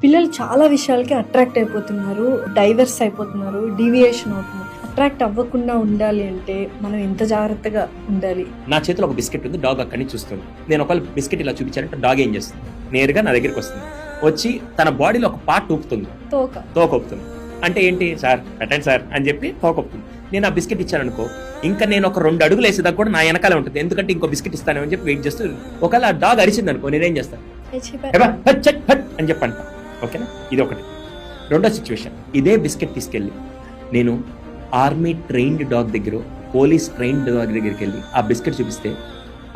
పిల్లలు చాలా విషయాలకి అట్రాక్ట్ అయిపోతున్నారు, డైవర్స్ అయిపోతున్నారు, డీవియేషన్ అవుతున్నారు. అట్రాక్ట్ అవ్వకుండా ఉండాలి అంటే మనం ఎంత జాగ్రత్తగా ఉండాలి? నా చేతిలో ఒక బిస్కెట్ ఉంది, డాగ్ అక్కడి నుంచి చూస్తుంది. నేను ఒకవేళ బిస్కెట్ ఇలా చూపించానంటే డాగ్ ఏం చేస్తుంది, నేరుగా నా దగ్గరికి వస్తుంది, వచ్చి తన బాడీలో ఒక పార్ట్ ఊపుతుంది, తోక ఊపుతుంది. అంటే ఏంటి సార్, పెట్టండి సార్ అని చెప్పి తోక ఊపుతుంది. నేను ఆ బిస్కెట్ ఇచ్చాను అనుకో, ఇంకా నేను ఒక 2 అడుగులు వేసేదాకా కూడా నా వెనకాలే ఉంటుంది, ఎందుకంటే ఇంకో బిస్కెట్ ఇస్తాను అని చెప్పి వెయిట్ చేస్తూ. ఒకవేళ ఆ డాగ్ అరిచింది అనుకో, నేనేం చేస్తాను అని చెప్పి అంట. ఓకేనా, ఇది ఒకటి. రెండో సిచ్యువేషన్, ఇదే బిస్కెట్ తీసుకెళ్ళి నేను ఆర్మీ ట్రైన్డ్ డాగ్ దగ్గర, పోలీస్ ట్రైన్డ్ డాగ్ దగ్గరికి వెళ్ళి ఆ బిస్కెట్ చూపిస్తే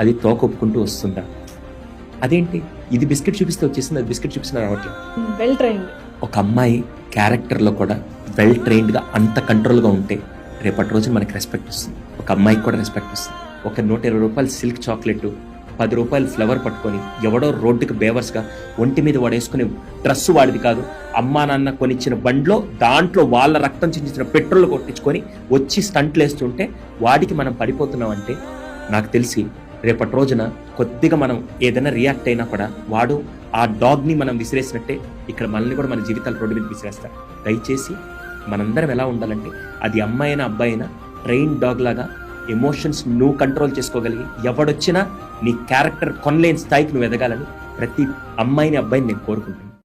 అది తోక ఒప్పుకుంటూ వస్తుందా? అదేంటి, ఇది బిస్కెట్ చూపిస్తే వచ్చేసింది, అది బిస్కెట్ చూపిస్తున్నా రావట్లేదు. వెల్ ట్రైన్డ్ ఒక అమ్మాయి క్యారెక్టర్లో కూడా వెల్ ట్రైన్డ్గా అంత కంట్రోల్గా ఉంటే రేపటి రోజున మనకి రెస్పెక్ట్ వస్తుంది, ఒక అమ్మాయికి కూడా రెస్పెక్ట్ వస్తుంది. ఒక 120 రూపాయలు సిల్క్ చాక్లెట్, 10 రూపాయలు ఫ్లవర్ పట్టుకొని ఎవడో రోడ్డుకి బేవర్స్గా ఒంటి మీద వాడేసుకునే డ్రెస్సు వాడిది కాదు, అమ్మా నాన్న కొనిచ్చిన బండ్లో దాంట్లో వాళ్ళ రక్తం చించిన పెట్రోల్ కొట్టించుకొని వచ్చి స్టంట్లు వేస్తుంటే వాడికి మనం పడిపోతున్నామంటే నాకు తెలిసి రేపటి రోజున కొద్దిగా మనం ఏదైనా రియాక్ట్ అయినా కూడా వాడు ఆ డాగ్ని మనం విసిరేసినట్టే ఇక్కడ మనల్ని కూడా మన జీవితాలు రోడ్డు మీద విసిరేస్తారు. దయచేసి మనందరం ఎలా ఉండాలంటే, అది అమ్మాయి అయినా అబ్బాయి అయినా ట్రైన్ డాగ్ లాగా ఎమోషన్స్ నువ్వు కంట్రోల్ చేసుకోగలిగి ఎవడొచ్చినా నీ క్యారెక్టర్ కొనలేని స్థాయికి నువ్వు ఎదగాలని ప్రతి అమ్మాయిని అబ్బాయిని నేను కోరుకుంటున్నాను.